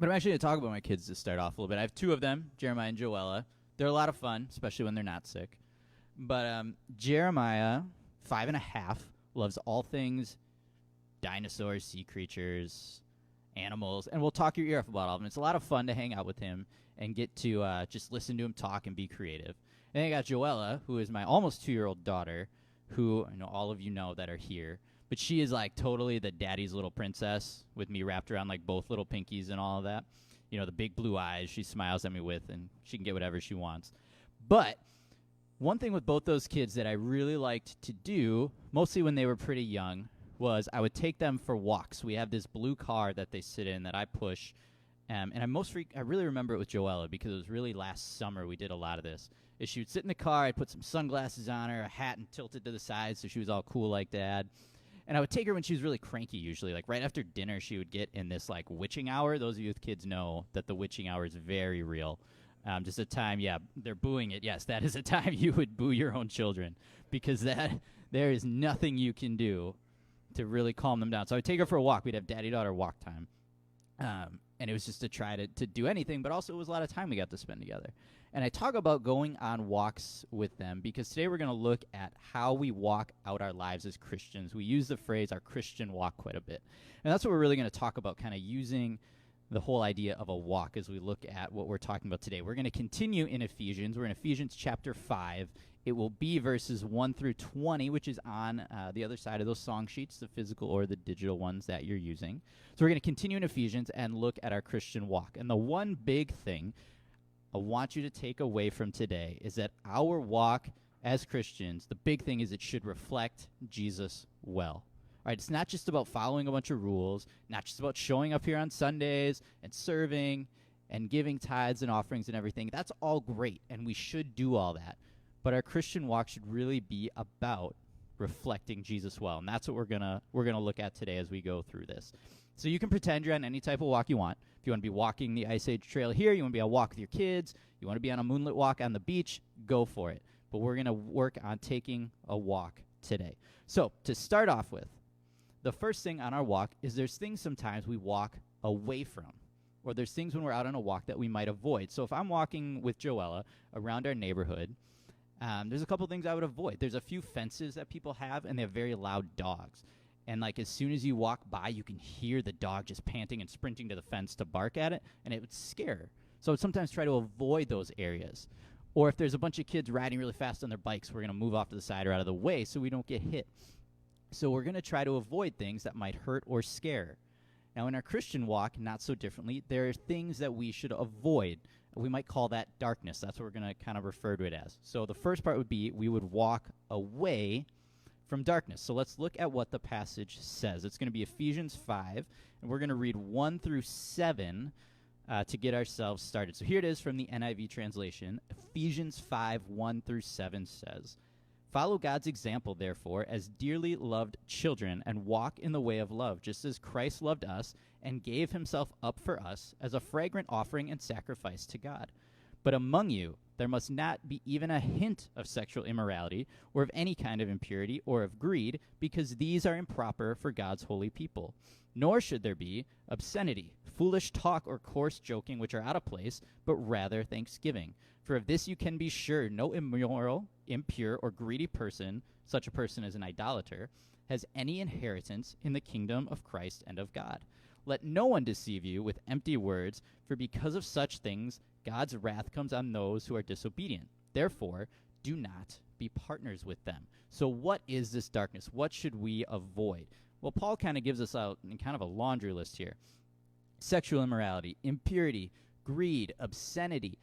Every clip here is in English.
But I'm actually going to talk about my kids to start off a little bit. I have two of them, Jeremiah and Joella. They're a lot of fun, especially when they're not sick. But Jeremiah, 5.5, loves all things dinosaurs, sea creatures, animals, and we'll talk your ear off about all of them. It's a lot of fun to hang out with him and get to just listen to him talk and be creative. And then I got Joella, who is my almost 2-year-old daughter, who I know all of you know that are here. But she is like totally the daddy's little princess with me wrapped around like both little pinkies and all of that. You know, the big blue eyes she smiles at me with, and she can get whatever she wants. But one thing with both those kids that I really liked to do, mostly when they were pretty young, was I would take them for walks. We have this blue car that they sit in that I push. And I really remember it with Joella because it was really last summer we did a lot of this. Is she would sit in the car, I'd put some sunglasses on her, a hat and tilted to the side so she was all cool like Dad. And I would take her when she was really cranky usually. Like right after dinner she would get in this like witching hour. Those of you with kids know that the witching hour is very real. Just a time, yeah, they're booing it. Yes, that is a time you would boo your own children because there is nothing you can do to really calm them down. So I would take her for a walk. We'd have daddy-daughter walk time. And it was just to try to do anything, but also it was a lot of time we got to spend together. And I talk about going on walks with them because today we're going to look at how we walk out our lives as Christians. We use the phrase our Christian walk quite a bit. And that's what we're really going to talk about, kind of using the whole idea of a walk as we look at what we're talking about today. We're going to continue in Ephesians. We're in Ephesians chapter 5. It will be verses 1 through 20, which is on the other side of those song sheets, the physical or the digital ones that you're using. So we're going to continue in Ephesians and look at our Christian walk. And the one big thing I want you to take away from today is that our walk as Christians, the big thing is it should reflect Jesus well. All right, it's not just about following a bunch of rules, not just about showing up here on Sundays and serving and giving tithes and offerings and everything. That's all great, and we should do all that. But our Christian walk should really be about reflecting Jesus well, and that's what we're gonna look at today as we go through this. So you can pretend you're on any type of walk you want. If you want to be walking the Ice Age Trail here, you want to be on a walk with your kids, you want to be on a moonlit walk on the beach, go for it. But we're going to work on taking a walk today. So to start off with, the first thing on our walk is there's things sometimes we walk away from, or there's things when we're out on a walk that we might avoid. So if I'm walking with Joella around our neighborhood, there's a couple things I would avoid. There's a few fences that people have, and they have very loud dogs. And, like, as soon as you walk by, you can hear the dog just panting and sprinting to the fence to bark at it, and it would scare her. So I would sometimes try to avoid those areas. Or if there's a bunch of kids riding really fast on their bikes, we're going to move off to the side or out of the way so we don't get hit. So we're going to try to avoid things that might hurt or scare. Now, in our Christian walk, not so differently, there are things that we should avoid. We might call that darkness. That's what we're going to kind of refer to it as. So the first part would be we would walk away from darkness. So let's look at what the passage says. It's going to be Ephesians 5, and we're going to read 1 through 7 to get ourselves started. So here it is from the NIV translation. Ephesians 5, 1 through 7 says, "Follow God's example, therefore, as dearly loved children, and walk in the way of love, just as Christ loved us and gave himself up for us as a fragrant offering and sacrifice to God. But among you there must not be even a hint of sexual immorality or of any kind of impurity or of greed, because these are improper for God's holy people. Nor should there be obscenity, foolish talk, or coarse joking, which are out of place, but rather thanksgiving. For of this you can be sure, no immoral, impure, or greedy person, such a person as an idolater, has any inheritance in the kingdom of Christ and of God. Let no one deceive you with empty words, for because of such things God's wrath comes on those who are disobedient. Therefore, do not be partners with them." So what is this darkness? What should we avoid? Well, Paul kind of gives us out in kind of a laundry list here. Sexual immorality, impurity, greed, obscenity,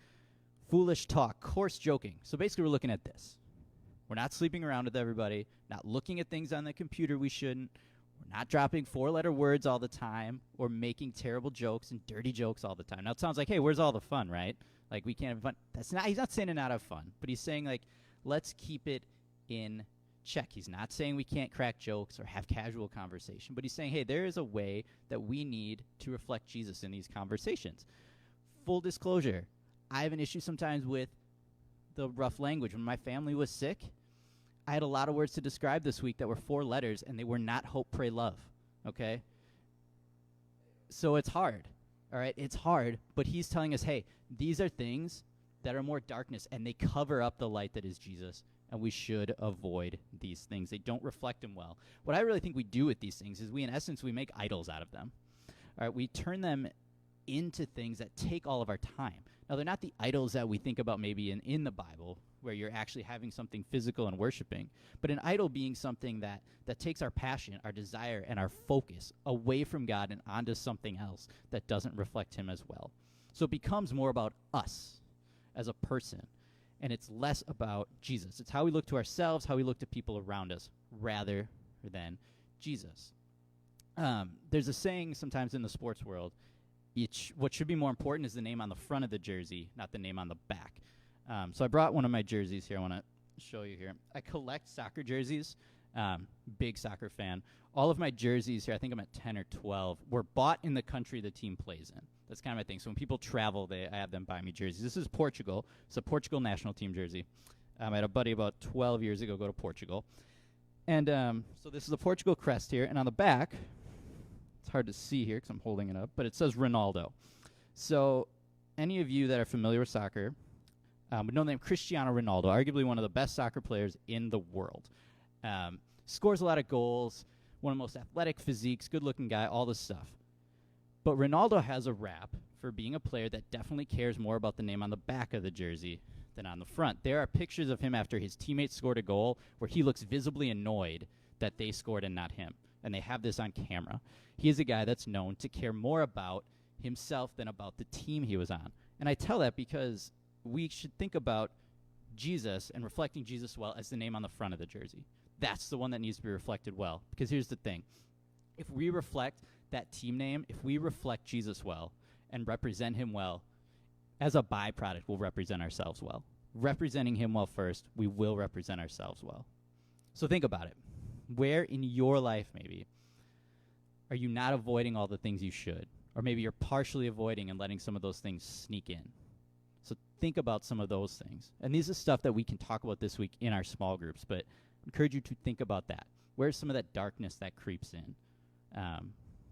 foolish talk, coarse joking. So basically we're looking at this. We're not sleeping around with everybody, not looking at things on the computer we shouldn't, we're not dropping 4-letter words all the time, or making terrible jokes and dirty jokes all the time. Now it sounds like, hey, where's all the fun, right? Like we can't have fun. He's not saying to not have fun, but he's saying like, let's keep it in check. He's not saying we can't crack jokes or have casual conversation, but he's saying, hey, there is a way that we need to reflect Jesus in these conversations. Full disclosure, I have an issue sometimes with the rough language. When my family was sick, I had a lot of words to describe this week that were 4 letters, and they were not hope, pray, love, okay? So it's hard. All right, it's hard, but he's telling us, hey, these are things that are more darkness, and they cover up the light that is Jesus, and we should avoid these things. They don't reflect him well. What I really think we do with these things is we, in essence, we make idols out of them. All right, we turn them into things that take all of our time. Now, they're not the idols that we think about maybe in the Bible, where you're actually having something physical and worshiping, but an idol being something that takes our passion, our desire, and our focus away from God and onto something else that doesn't reflect him as well. So it becomes more about us as a person, and it's less about Jesus. It's how we look to ourselves, how we look to people around us, rather than Jesus. There's a saying sometimes in the sports world, what should be more important is the name on the front of the jersey, not the name on the back. So I brought one of my jerseys here. I want to show you here. I collect soccer jerseys. Big soccer fan. All of my jerseys here, I think I'm at 10 or 12, were bought in the country the team plays in. That's kind of my thing. So when people travel, I have them buy me jerseys. This is Portugal. It's a Portugal national team jersey. I had a buddy about 12 years ago go to Portugal. And so this is a Portugal crest here. And on the back, it's hard to see here because I'm holding it up, but it says Ronaldo. So any of you that are familiar with soccer would know the name Cristiano Ronaldo, arguably one of the best soccer players in the world. Scores a lot of goals, one of the most athletic physiques, good-looking guy, all this stuff. But Ronaldo has a rap for being a player that definitely cares more about the name on the back of the jersey than on the front. There are pictures of him after his teammates scored a goal where he looks visibly annoyed that they scored and not him. And they have this on camera. He is a guy that's known to care more about himself than about the team he was on. And I tell that because we should think about Jesus and reflecting Jesus well as the name on the front of the jersey. That's the one that needs to be reflected well. Because here's the thing. If we reflect that team name, if we reflect Jesus well and represent him well, as a byproduct, we'll represent ourselves well. Representing him well first, we will represent ourselves well. So think about it. Where in your life, maybe, are you not avoiding all the things you should? Or maybe you're partially avoiding and letting some of those things sneak in. So think about some of those things. And these are stuff that we can talk about this week in our small groups, but I encourage you to think about that. Where's some of that darkness that creeps in?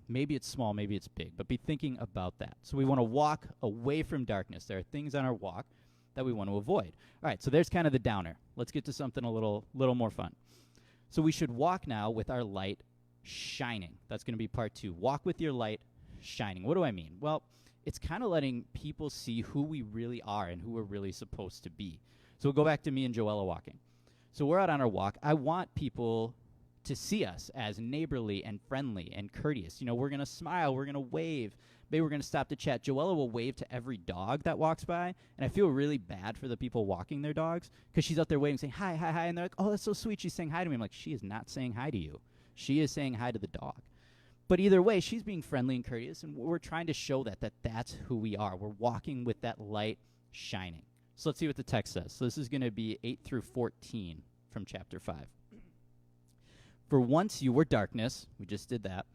Maybe it's small, maybe it's big, but be thinking about that. So we want to walk away from darkness. There are things on our walk that we want to avoid. All right, so there's kind of the downer. Let's get to something a little more fun. So we should walk now with our light shining. That's going to be part 2. Walk with your light shining. What do I mean? Well, it's kind of letting people see who we really are and who we're really supposed to be. So we'll go back to me and Joella walking. So we're out on our walk. I want people to see us as neighborly and friendly and courteous. You know, we're going to smile. We're going to wave. Maybe we're going to stop to chat. Joella will wave to every dog that walks by, and I feel really bad for the people walking their dogs because she's out there waving, saying, hi, hi, hi, and they're like, oh, that's so sweet. She's saying hi to me. I'm like, she is not saying hi to you. She is saying hi to the dog. But either way, she's being friendly and courteous, and we're trying to show that's who we are. We're walking with that light shining. So let's see what the text says. So this is going to be 8 through 14 from chapter 5. For once you were darkness, we just did that.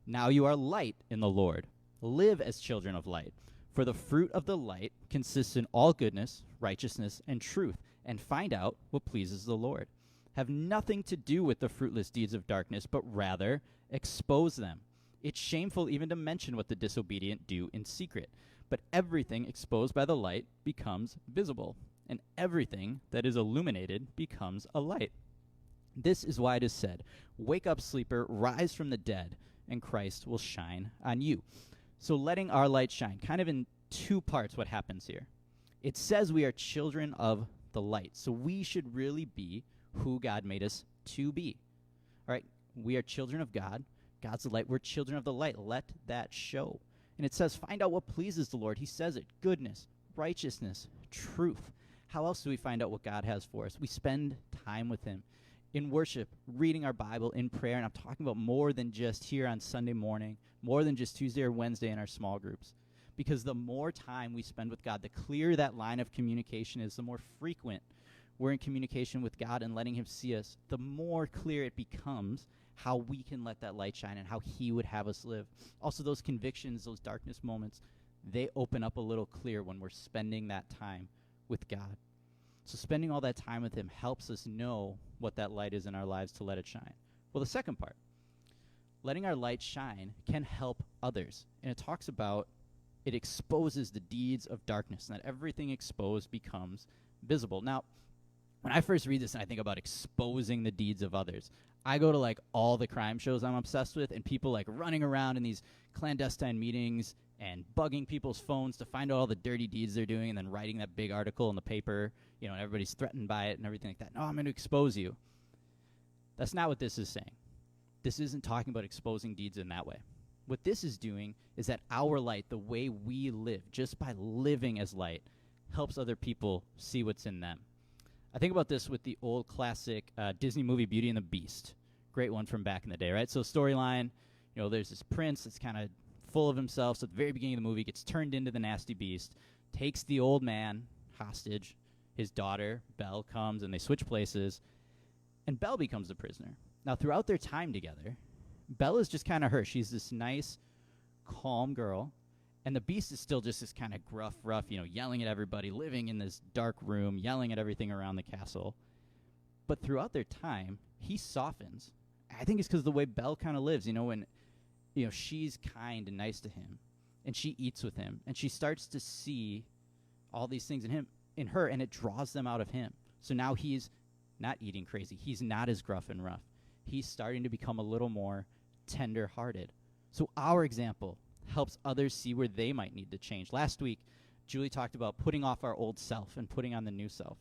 Now you are light in the Lord. Live as children of light. For the fruit of the light consists in all goodness, righteousness, and truth, and find out what pleases the Lord. Have nothing to do with the fruitless deeds of darkness, but rather expose them. It's shameful even to mention what the disobedient do in secret. But everything exposed by the light becomes visible, and everything that is illuminated becomes a light. This is why it is said, wake up, sleeper, rise from the dead, and Christ will shine on you. So letting our light shine, kind of in 2 parts what happens here. It says we are children of the light, so we should really be who God made us to be. All right, we are children of God. God's the light. We're children of the light. Let that show. And it says, find out what pleases the Lord. He says it, goodness, righteousness, truth. How else do we find out what God has for us? We spend time with him in worship, reading our Bible, in prayer. And I'm talking about more than just here on Sunday morning, more than just Tuesday or Wednesday in our small groups. Because the more time we spend with God, the clearer that line of communication is, the more frequent we're in communication with God and letting him see us, the more clear it becomes how we can let that light shine and how he would have us live. Also, those convictions, those darkness moments, they open up a little clear when we're spending that time with God. So spending all that time with him helps us know what that light is in our lives to let it shine. Well, the second part, letting our light shine can help others. And it talks about it exposes the deeds of darkness, and that everything exposed becomes visible. Now, when I first read this and I think about exposing the deeds of others, I go to like all the crime shows I'm obsessed with, and people like running around in these clandestine meetings and bugging people's phones to find out all the dirty deeds they're doing, and then writing that big article in the paper, and everybody's threatened by it and everything like that. No, I'm going to expose you. That's not what this is saying. This isn't talking about exposing deeds in that way. What this is doing is that our light, the way we live, just by living as light, helps other people see what's in them. I think about this with the old classic Disney movie Beauty and the Beast. Great one from back in the day, right? So storyline, there's this prince that's kind of full of himself. So at the very beginning of the movie, gets turned into the nasty beast, takes the old man hostage. His daughter, Belle, comes, and they switch places, and Belle becomes the prisoner. Now, throughout their time together, Belle is just kind of her. She's this nice, calm girl, and the beast is still just this kind of gruff, rough, yelling at everybody, living in this dark room, yelling at everything around the castle. But throughout their time, he softens. I think it's because of the way Belle kind of lives, when she's kind and nice to him, and she eats with him, and she starts to see all these things in her, and it draws them out of him. So now he's not eating crazy. He's not as gruff and rough. He's starting to become a little more tender-hearted. So our example helps others see where they might need to change. Last week, Julie talked about putting off our old self and putting on the new self.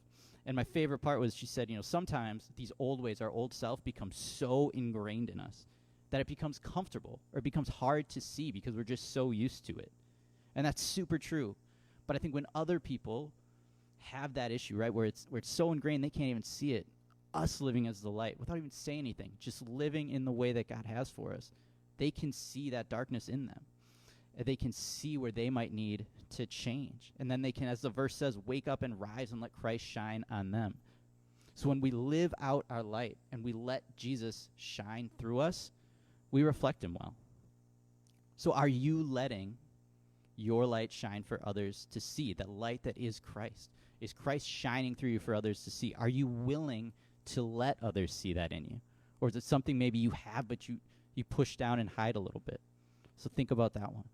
And my favorite part was she said, sometimes these old ways, our old self becomes so ingrained in us that it becomes comfortable or it becomes hard to see because we're just so used to it. And that's super true. But I think when other people have that issue, right, where it's so ingrained they can't even see it, us living as the light without even saying anything, just living in the way that God has for us, they can see that darkness in them. They can see where they might need to change. And then they can, as the verse says, wake up and rise and let Christ shine on them. So when we live out our light and we let Jesus shine through us, we reflect him well. So are you letting your light shine for others to see? That light that is Christ. Is Christ shining through you for others to see? Are you willing to let others see that in you? Or is it something maybe you have but you push down and hide a little bit? So think about that one.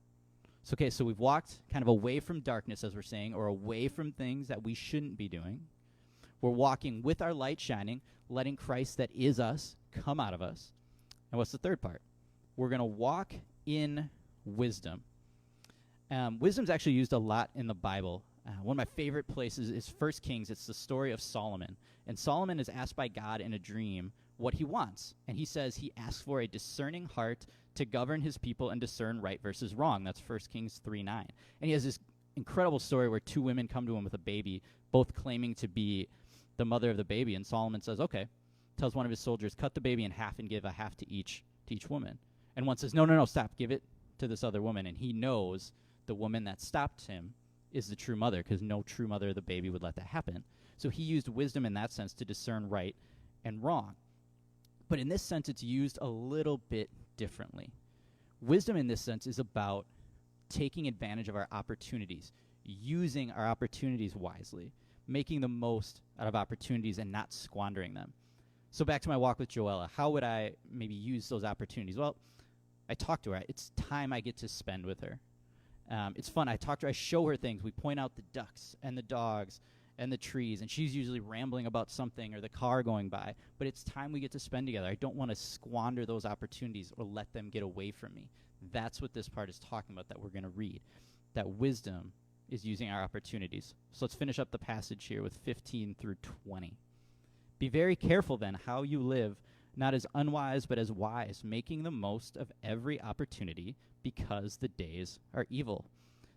So we've walked kind of away from darkness, as we're saying, or away from things that we shouldn't be doing. We're walking with our light shining, letting Christ that is us come out of us. And what's the third part? We're going to walk in wisdom. Wisdom's actually used a lot in the Bible. One of my favorite places is 1 Kings. It's the story of Solomon. And Solomon is asked by God in a dream what he wants. And he says he asks for a discerning heart to govern his people and discern right versus wrong. That's 1 Kings 3:9. And he has this incredible story where two women come to him with a baby, both claiming to be the mother of the baby. And Solomon says, okay, tells one of his soldiers, cut the baby in half and give a half to each woman. And one says, no, stop, give it to this other woman. And he knows the woman that stopped him is the true mother, because no true mother of the baby would let that happen. So he used wisdom in that sense to discern right and wrong. But in this sense, it's used a little bit differently. Wisdom in this sense is about taking advantage of our opportunities, using our opportunities wisely, making the most out of opportunities and not squandering them. So back to my walk with Joella, how would I maybe use those opportunities? Well, I talk to her. It's time I get to spend with her. It's fun. I talk to her. I show her things. We point out the ducks and the dogs and the trees, and she's usually rambling about something or the car going by. But it's time we get to spend together. I don't want to squander those opportunities or let them get away from me. That's what this part is talking about that we're going to read, that wisdom is using our opportunities. So let's finish up the passage here with 15 through 20. Be very careful then how you live, not as unwise but as wise, making the most of every opportunity, because the days are evil.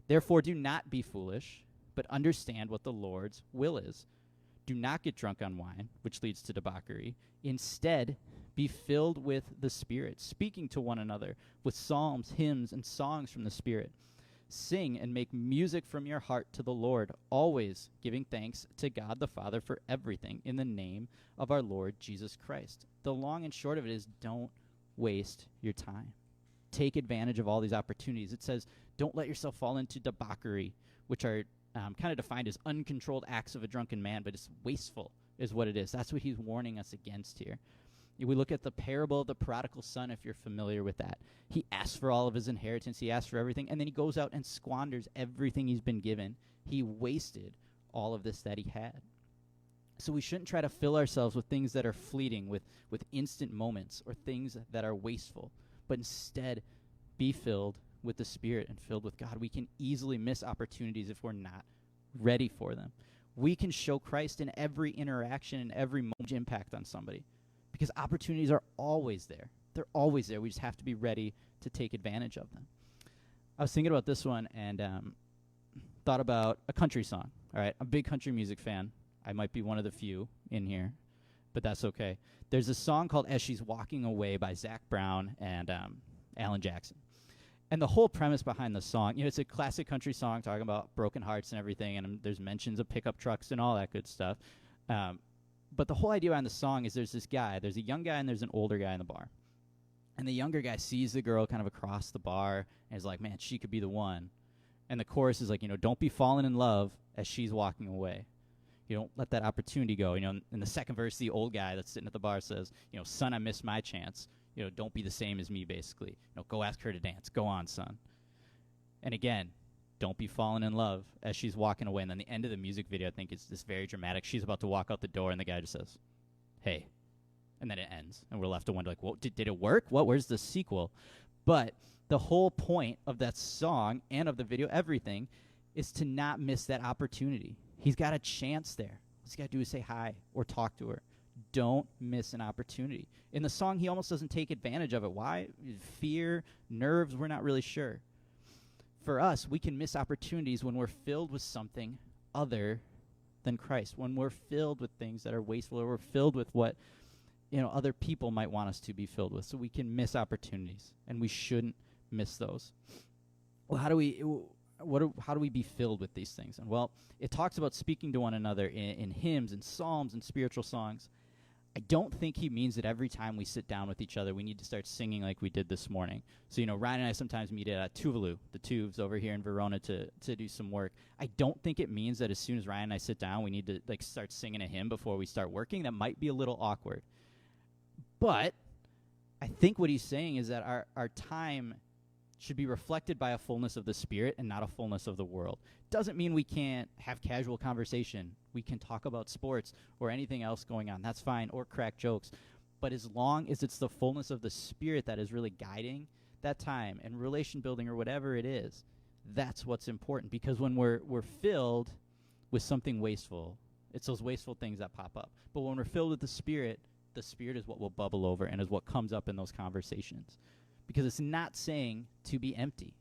Therefore do not be foolish, but understand what the Lord's will is. Do not get drunk on wine, which leads to debauchery. Instead, be filled with the Spirit, speaking to one another with psalms, hymns, and songs from the Spirit. Sing and make music from your heart to the Lord, always giving thanks to God the Father for everything in the name of our Lord Jesus Christ. The long and short of it is, don't waste your time. Take advantage of all these opportunities. It says, don't let yourself fall into debauchery, which are kind of defined as uncontrolled acts of a drunken man, but it's wasteful is what it is. That's what he's warning us against here. We look at the parable of the prodigal son, if you're familiar with that. He asks for all of his inheritance. He asks for everything, and then he goes out and squanders everything he's been given. He wasted all of this that he had. So we shouldn't try to fill ourselves with things that are fleeting, with instant moments, or things that are wasteful, but instead be filled with the Spirit and filled with God. We can easily miss opportunities if we're not ready for them. We can show Christ in every interaction and every moment impact on somebody, because opportunities are always there. They're always there. We just have to be ready to take advantage of them. I was thinking about this one and thought about a country song. All right, I'm a big country music fan. I might be one of the few in here, but that's okay. There's a song called As She's Walking Away by Zac Brown and Alan Jackson. And the whole premise behind the song, it's a classic country song talking about broken hearts and everything, and there's mentions of pickup trucks and all that good stuff. But the whole idea behind the song is there's a young guy and there's an older guy in the bar. And the younger guy sees the girl kind of across the bar and is like, man, she could be the one. And the chorus is like, don't be falling in love as she's walking away. You don't let that opportunity go. In the second verse, the old guy that's sitting at the bar says, son, I missed my chance. Don't be the same as me, basically. Go ask her to dance. Go on, son. And again, don't be falling in love as she's walking away. And then the end of the music video, I think, is this very dramatic. She's about to walk out the door, and the guy just says, hey. And then it ends. And we're left to wonder, like, well, did it work? Where's the sequel? But the whole point of that song and of the video, everything, is to not miss that opportunity. He's got a chance there. All he's got to do is say hi or talk to her. Don't miss an opportunity. In the song, he almost doesn't take advantage of it. Why? Fear, nerves, we're not really sure. For us, we can miss opportunities when we're filled with something other than Christ, when we're filled with things that are wasteful, or we're filled with what other people might want us to be filled with. So we can miss opportunities, and we shouldn't miss those. Well, how do we be filled with these things? And well, it talks about speaking to one another in hymns and psalms and spiritual songs. I don't think he means that every time we sit down with each other, we need to start singing like we did this morning. So, Ryan and I sometimes meet at Tuvalu, the Tubes over here in Verona, to do some work. I don't think it means that as soon as Ryan and I sit down, we need to start singing a hymn before we start working. That might be a little awkward. But I think what he's saying is that our time should be reflected by a fullness of the Spirit and not a fullness of the world. Doesn't mean we can't have casual conversation. We can talk about sports or anything else going on. That's fine, or crack jokes. But as long as it's the fullness of the Spirit that is really guiding that time and relation building or whatever it is, that's what's important. Because when we're filled with something wasteful, it's those wasteful things that pop up. But when we're filled with the Spirit is what will bubble over and is what comes up in those conversations. Because it's not saying to be empty.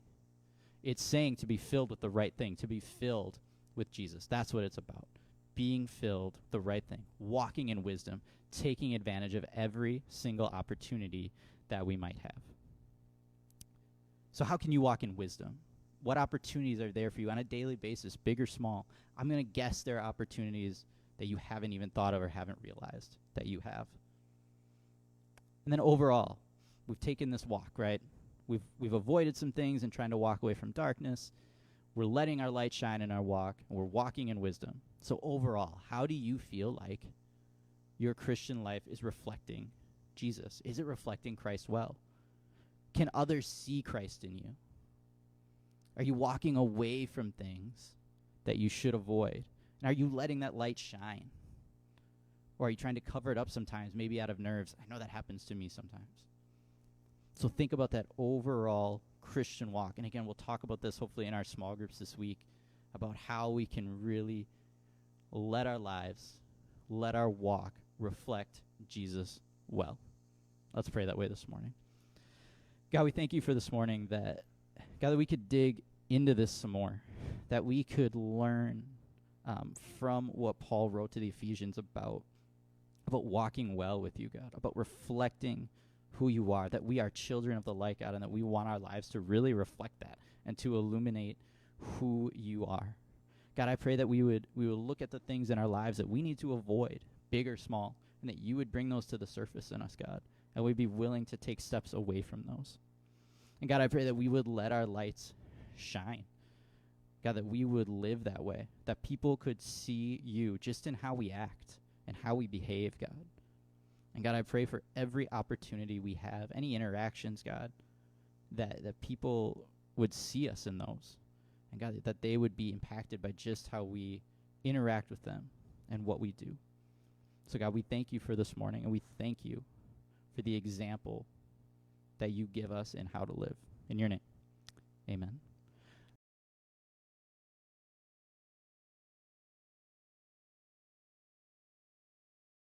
It's saying to be filled with the right thing, to be filled with Jesus. That's what it's about. Being filled the right thing, walking in wisdom, taking advantage of every single opportunity that we might have. So how can you walk in wisdom? What opportunities are there for you on a daily basis, big or small? I'm going to guess there are opportunities that you haven't even thought of or haven't realized that you have. And then overall, we've taken this walk, right? We've avoided some things and trying to walk away from darkness. We're letting our light shine in our walk, and we're walking in wisdom. So overall, how do you feel like your Christian life is reflecting Jesus? Is it reflecting Christ well? Can others see Christ in you? Are you walking away from things that you should avoid? And are you letting that light shine? Or are you trying to cover it up sometimes, maybe out of nerves? I know that happens to me sometimes. So think about that overall Christian walk. And again, we'll talk about this hopefully in our small groups this week, about how we can really let our lives, let our walk reflect Jesus well. Let's pray that way this morning. God, we thank you for this morning that we could dig into this some more, that we could learn from what Paul wrote to the Ephesians about walking well with you, God, about reflecting who you are, that we are children of the light, God, and that we want our lives to really reflect that and to illuminate who you are. God, I pray that we would look at the things in our lives that we need to avoid, big or small, and that you would bring those to the surface in us, God, and we'd be willing to take steps away from those. And God, I pray that we would let our lights shine. God, that we would live that way, that people could see you just in how we act and how we behave, God. And God, I pray for every opportunity we have, any interactions, God, that people would see us in those. And God, that they would be impacted by just how we interact with them and what we do. So God, we thank you for this morning, and we thank you for the example that you give us in how to live. In your name, amen.